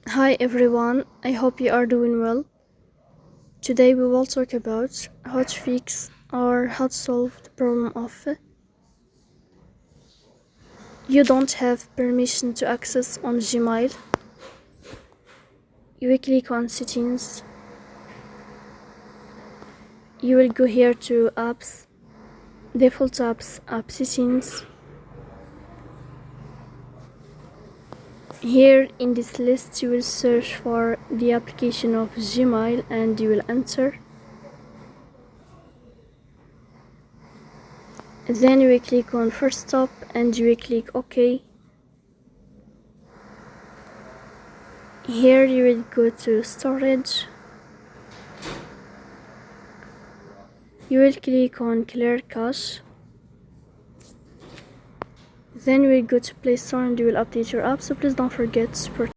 Hi everyone, I hope you are doing well. Today we will talk about how to fix or how to solve the problem of you don't have permission to access on Gmail. You will click on settings. You will go here to apps, default apps, app settings. Here in this list you will search for the application of Gmail and you will enter. Then you will click on first stop and you will click OK. Here you will go to storage. You will click on clear cache. Then you will go to Play Store and you will update your app, so please don't forget to support